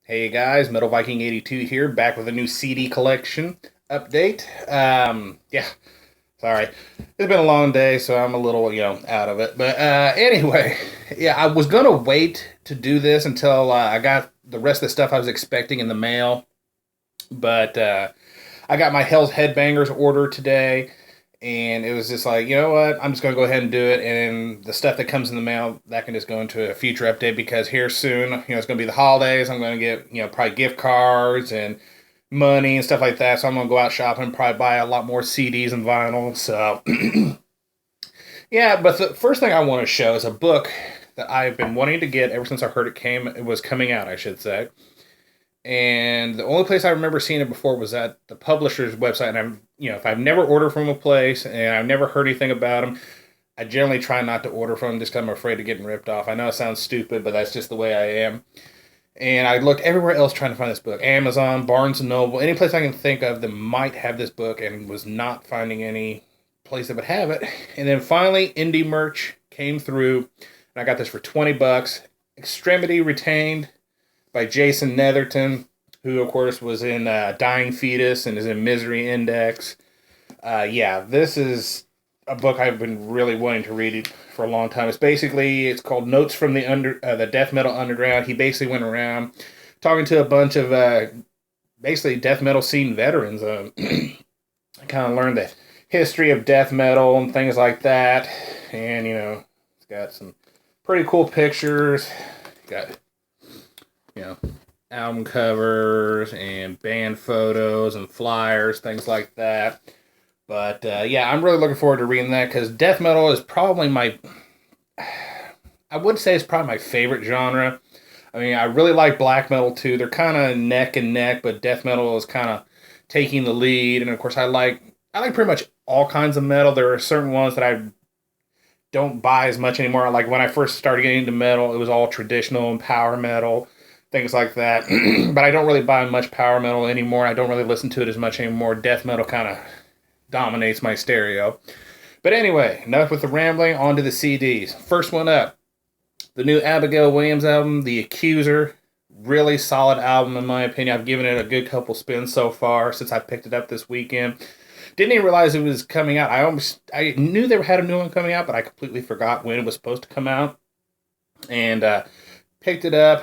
Hey guys, Metal Viking 82 here, back with a new CD collection update. Yeah, sorry. It's been a long day, so I'm a little, out of it. But anyway, yeah, I was gonna wait to do this until I got the rest of the stuff I was expecting in the mail. But I got my Hell's Headbangers order today, and it was just like, you know what? I'm just gonna go ahead and do it, and the stuff that comes in the mail that can just go into a future update because here soon, it's gonna be the holidays. I'm gonna get, probably gift cards and money and stuff like that. So I'm gonna go out shopping and probably buy a lot more CDs and vinyl. So yeah, but the first thing I want to show is a book that I've been wanting to get ever since I heard it was coming out, I should say. And the only place I remember seeing it before was at the publisher's website. And if I've never ordered from a place and I've never heard anything about them, I generally try not to order from them just because I'm afraid of getting ripped off. I know it sounds stupid, but that's just the way I am. And I looked everywhere else trying to find this book. Amazon, Barnes& and Noble, any place I can think of that might have this book, and was not finding any place that would have it. And then finally, Indie Merch came through, and I got this for $20. Extremity Retained by Jason Netherton, who, of course, was in Dying Fetus and is in Misery Index. Yeah, this is a book I've been really wanting to read for a long time. It's called Notes from the Death Metal Underground. He basically went around talking to a bunch of basically death metal scene veterans. I kind of learned the history of death metal and things like that. And, it's got some pretty cool pictures. Got album covers and band photos and flyers, things like that. But yeah, I'm really looking forward to reading that because death metal is probably I would say it's probably my favorite genre. I mean, I really like black metal too. They're kind of neck and neck, but death metal is kind of taking the lead. And of course, I like pretty much all kinds of metal. There are certain ones that I don't buy as much anymore. Like when I first started getting into metal, it was all traditional and power metal, things like that. But I don't really buy much power metal anymore. I don't really listen to it as much anymore. Death metal kind of dominates my stereo. But anyway, enough with the rambling, on to the CDs. First one up, the new Abigail Williams album, The Accuser. Really solid album in my opinion. I've given it a good couple spins so far since I picked it up this weekend. Didn't even realize it was coming out. I knew they had a new one coming out, but I completely forgot when it was supposed to come out. And picked it up.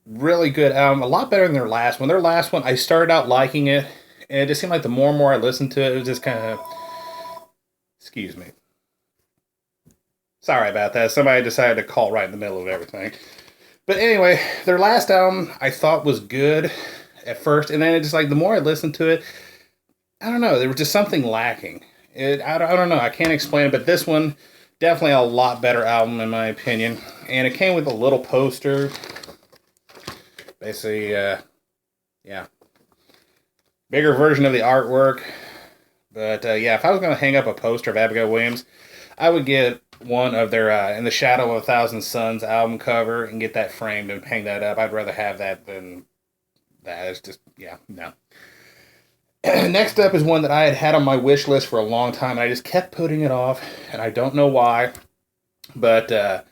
Really good album. A lot better than their last one. Their last one, I started out liking it, and it just seemed like the more and more I listened to it, it was just kind of... Excuse me. Sorry about that. Somebody decided to call right in the middle of everything. But anyway, their last album I thought was good at first, and then it just like the more I listened to it, I don't know, there was just something lacking. I don't know, I can't explain it, but this one, definitely a lot better album in my opinion. And it came with a little poster. Basically, yeah. Bigger version of the artwork. But yeah, if I was going to hang up a poster of Abigail Williams, I would get one of their In the Shadow of a Thousand Suns album cover and get that framed and hang that up. I'd rather have that than that. It's just, yeah, no. Next up is one that I had had on my wish list for a long time, and I just kept putting it off, and I don't know why. But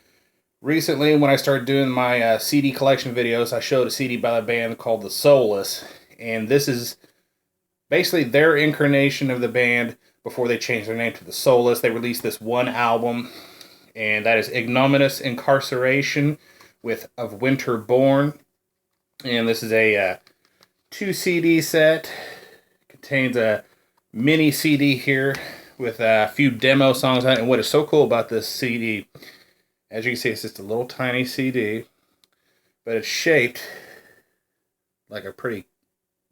recently, when I started doing my CD collection videos, I showed a CD by a band called the Soulless, and this is basically their incarnation of the band before they changed their name to the Soulless. They released this one album, and that is Ignominious Incarceration with Of Winter Born. And this is a 2 CD set. Contains a mini CD here with a few demo songs on it. And what is so cool about this CD, as you can see, it's just a little tiny CD, but it's shaped like a pretty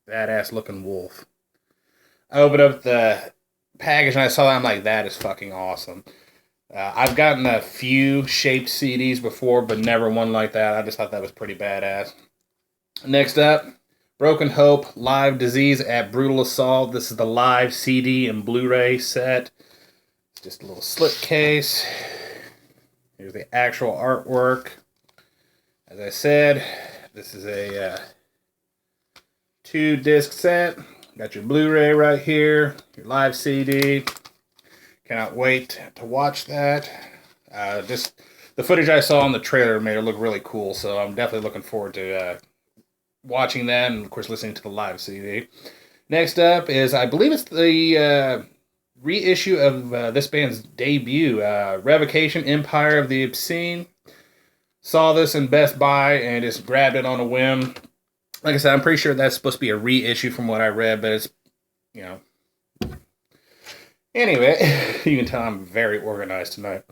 badass looking wolf. I opened up the package and I saw that. I'm like, that is fucking awesome. I've gotten a few shaped CDs before, but never one like that. I just thought that was pretty badass. Next up, Broken Hope, Live Disease at Brutal Assault. This is the live CD and Blu-ray set. It's just a little slip case. Here's the actual artwork. As I said, this is a 2-disc set. Got your Blu-ray right here, your live CD. Cannot wait to watch that. Just the footage I saw in the trailer made it look really cool, so I'm definitely looking forward to watching that and, of course, listening to the live CD. Next up is, I believe it's the reissue of this band's debut, Revocation, Empire of the Obscene. Saw this in Best Buy and just grabbed it on a whim. Like I said, I'm pretty sure that's supposed to be a reissue from what I read, but it's, you know. Anyway, you can tell I'm very organized tonight.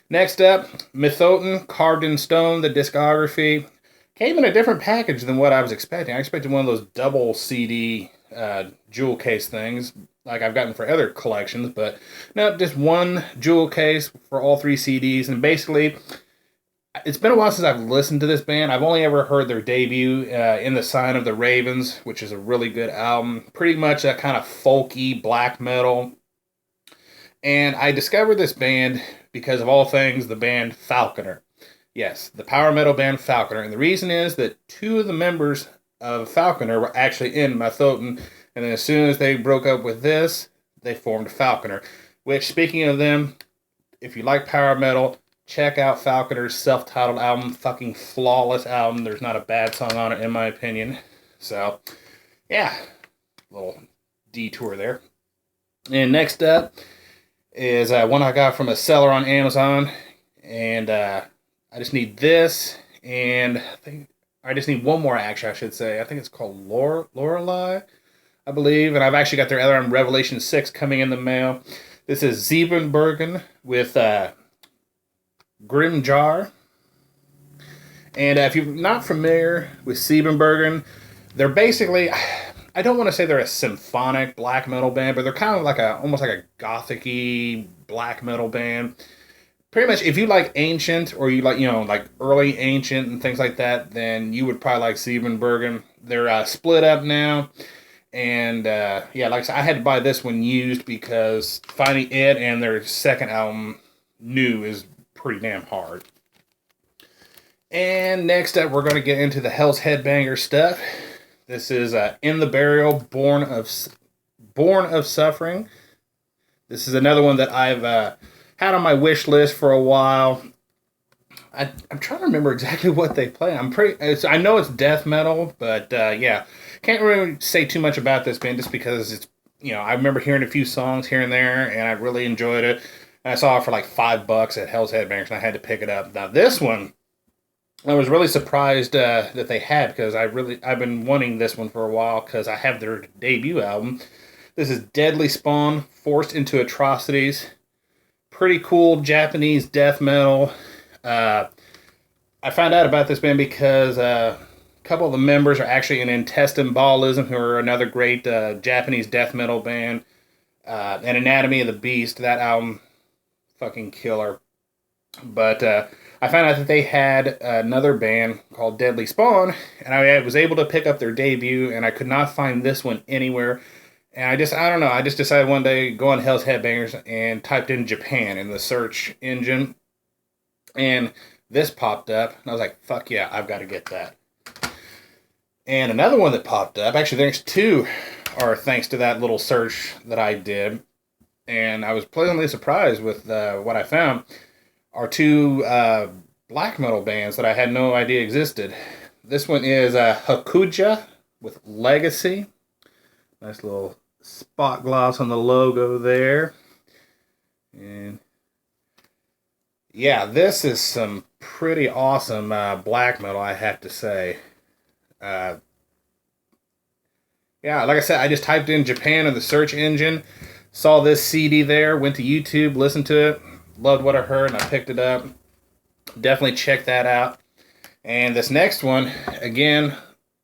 Next up, Mithotyn, Carved in Stone, the discography. Came in a different package than what I was expecting. I expected one of those double CD jewel case things like I've gotten for other collections, but no, just one jewel case for all 3 CDs. And basically, it's been a while since I've listened to this band. I've only ever heard their debut, In the Sign of the Ravens, which is a really good album. Pretty much that kind of folky black metal. And I discovered this band because of all things, the band Falconer. Yes, the power metal band Falconer. And the reason is that 2 of the members of Falconer were actually in Mithotyn. And then as soon as they broke up with this, they formed Falconer. Which, speaking of them, if you like power metal, check out Falconer's self-titled album. Fucking flawless album. There's not a bad song on it, in my opinion. So, yeah. Little detour there. And next up is one I got from a seller on Amazon. And I just need this. And I just need one more, actually, I should say. I think it's called Lorelei, I believe. And I've actually got their other one, Revelation 6, coming in the mail. This is Zebrabergen with Grimjar. And if you're not familiar with Zebrabergen, they're basically, I don't want to say they're a symphonic black metal band, but they're kind of like almost like a gothic-y black metal band. Pretty much, if you like ancient, or you like, like early ancient and things like that, then you would probably like Zebrabergen. They're split up now. And, yeah, like I said, I had to buy this one used because finding it and their second album new is pretty damn hard. And next up, we're going to get into the Hell's Headbanger stuff. This is In the Burial, Born of Suffering. This is another one that I've had on my wish list for a while. I'm trying to remember exactly what they play. I know it's death metal, but yeah, can't really say too much about this band just because it's, I remember hearing a few songs here and there, and I really enjoyed it. And I saw it for like $5 at Hell's Headbangers, and I had to pick it up. Now this one, I was really surprised that they had, because I've been wanting this one for a while because I have their debut album. This is Deadly Spawn, Forced into Atrocities. Pretty cool Japanese death metal. I found out about this band because a couple of the members are actually in Intestine Ballism, who are another great Japanese death metal band. And Anatomy of the Beast, that album, fucking killer. But I found out that they had another band called Deadly Spawn, and I was able to pick up their debut, and I could not find this one anywhere. And I don't know, I just decided one day to go on Hell's Headbangers and typed in Japan in the search engine. And this popped up, and I was like, fuck yeah, I've got to get that. And another one that popped up, actually the next 2 are thanks to that little search that I did. And I was pleasantly surprised with what I found, are 2 black metal bands that I had no idea existed. This one is Kucha with Legacy. Nice little spot gloss on the logo there. And yeah, this is some pretty awesome black metal, I have to say. Yeah, like I said, I just typed in Japan in the search engine, saw this CD there, went to YouTube, listened to it, loved what I heard, and I picked it up. Definitely check that out. And this next one, again,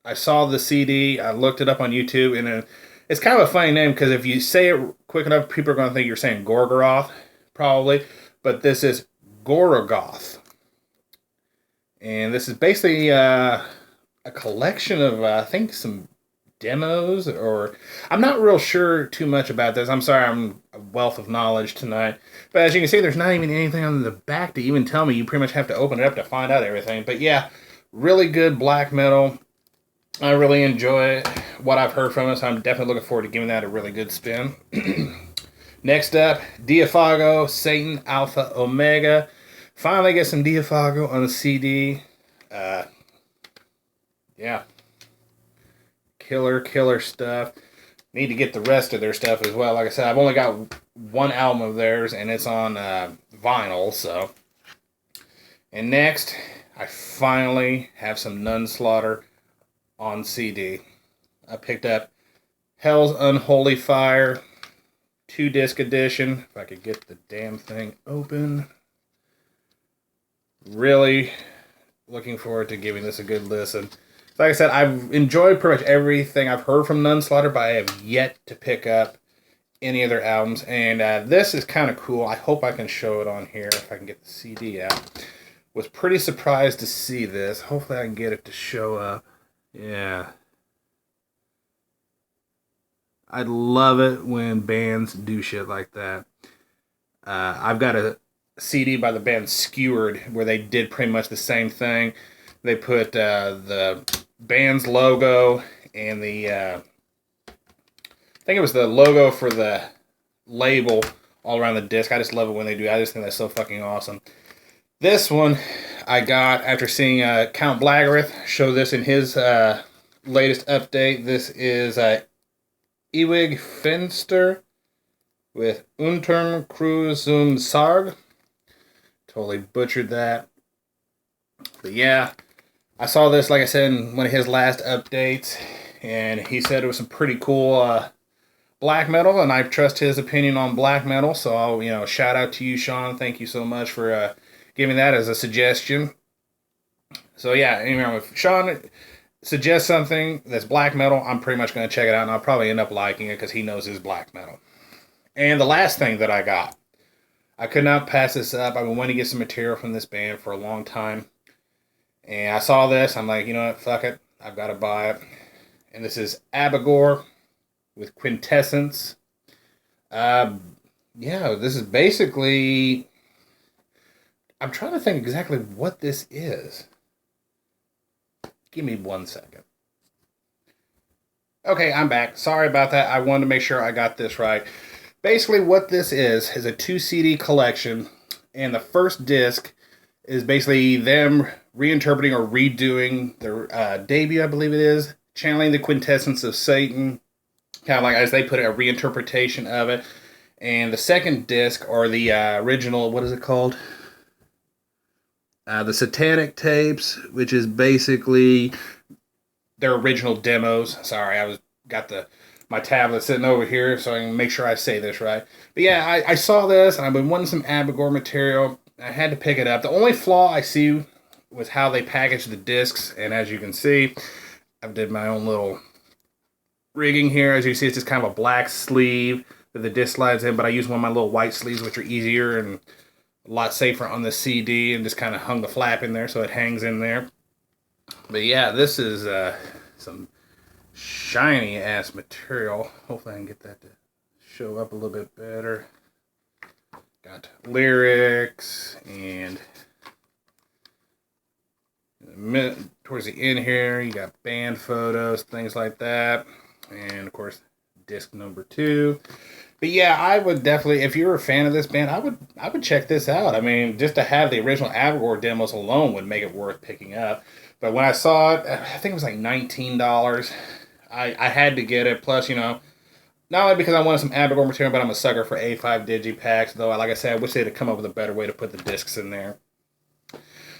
I saw the CD, I looked it up on YouTube, and it's kind of a funny name, because if you say it quick enough, people are going to think you're saying Gorgoroth, probably. But this is Gorgoroth. And this is basically a collection of, I think, some demos, or I'm not real sure too much about this. I'm sorry, I'm a wealth of knowledge tonight. But as you can see, there's not even anything on the back to even tell me. You pretty much have to open it up to find out everything. But yeah, really good black metal. I really enjoy what I've heard from it, so I'm definitely looking forward to giving that a really good spin. Next up, Diafago, Satan, Alpha, Omega. Finally get some Diafago on the CD. Yeah. killer stuff. Need to get the rest of their stuff as well. Like I said, I've only got one album of theirs, and it's on vinyl, so. And next, I finally have some Nun Slaughter on CD. I picked up Hell's Unholy Fire, 2-disc edition. If I could get the damn thing open. Really looking forward to giving this a good listen. Like I said, I've enjoyed pretty much everything I've heard from Nun Slaughter, but I have yet to pick up any of their albums. And this is kind of cool. I hope I can show it on here if I can get the CD out. Was pretty surprised to see this. Hopefully I can get it to show up. Yeah. I love it when bands do shit like that. I've got a CD by the band Skewered where they did pretty much the same thing. They put the band's logo and the I think it was the logo for the label all around the disc. I just love it when they do. I just think that's so fucking awesome. This one I got after seeing Count Blaggeroth show this in his latest update. This is Ewig Fenster with Unterm Kruzum Sarg. Totally butchered that. But yeah, I saw this, like I said, in one of his last updates, and he said it was some pretty cool black metal, and I trust his opinion on black metal, so I'll, shout out to you, Sean. Thank you so much for giving that as a suggestion. So yeah, if Sean suggests something that's black metal, I'm pretty much going to check it out, and I'll probably end up liking it because he knows his black metal. And the last thing that I got, I could not pass this up. I've been wanting to get some material from this band for a long time. And I saw this. I'm like, you know what? Fuck it. I've got to buy it. And this is Abigor with Quintessence. Yeah, this is basically... I'm trying to think exactly what this is. Give me 1 second. Okay, I'm back. Sorry about that. I wanted to make sure I got this right. Basically, what this is a 2 CD collection. And the first disc is basically them reinterpreting or redoing their debut, I believe it is, channeling the quintessence of Satan, kind of like, as they put it, a reinterpretation of it. And the second disc, or the original, what is it called? The Satanic Tapes, which is basically their original demos. Sorry, got my tablet sitting over here, so I can make sure I say this right. But yeah, I saw this, and I've been wanting some Abigor material. I had to pick it up. The only flaw I see was how they packaged the discs, and as you can see, I've did my own little rigging here. As you see, it's just kind of a black sleeve that the disc slides in, but I use one of my little white sleeves, which are easier and a lot safer on the CD, and just kind of hung the flap in there so it hangs in there. But yeah, this is some shiny ass material. Hopefully I can get that to show up a little bit better. Got lyrics, and towards the end here you got band photos, things like that, and of course disc number 2. But yeah, I would definitely, if you're a fan of this band, I would check this out. I mean, just to have the original Abigor demos alone would make it worth picking up. But when I saw it, I think it was like $19. I had to get it. Plus, not only because I wanted some Abigor material, but I'm a sucker for A5 digipacks. Though, like I said, I wish they'd have come up with a better way to put the discs in there.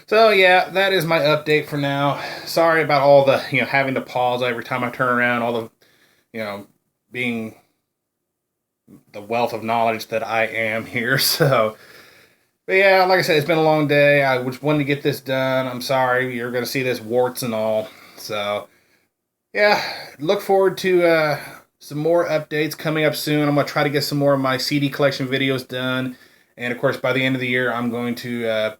So yeah, that is my update for now. Sorry about all the, having to pause every time I turn around, all the, being the wealth of knowledge that I am here. So, but yeah, like I said, it's been a long day. I just wanted to get this done. I'm sorry, you're going to see this warts and all. So, yeah, look forward to some more updates coming up soon. I'm going to try to get some more of my CD collection videos done. And, of course, by the end of the year, I'm going to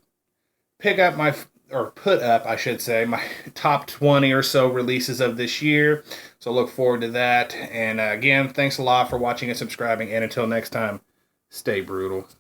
put up, I should say, my top 20 or so releases of this year. So look forward to that. And again, thanks a lot for watching and subscribing. And until next time, stay brutal.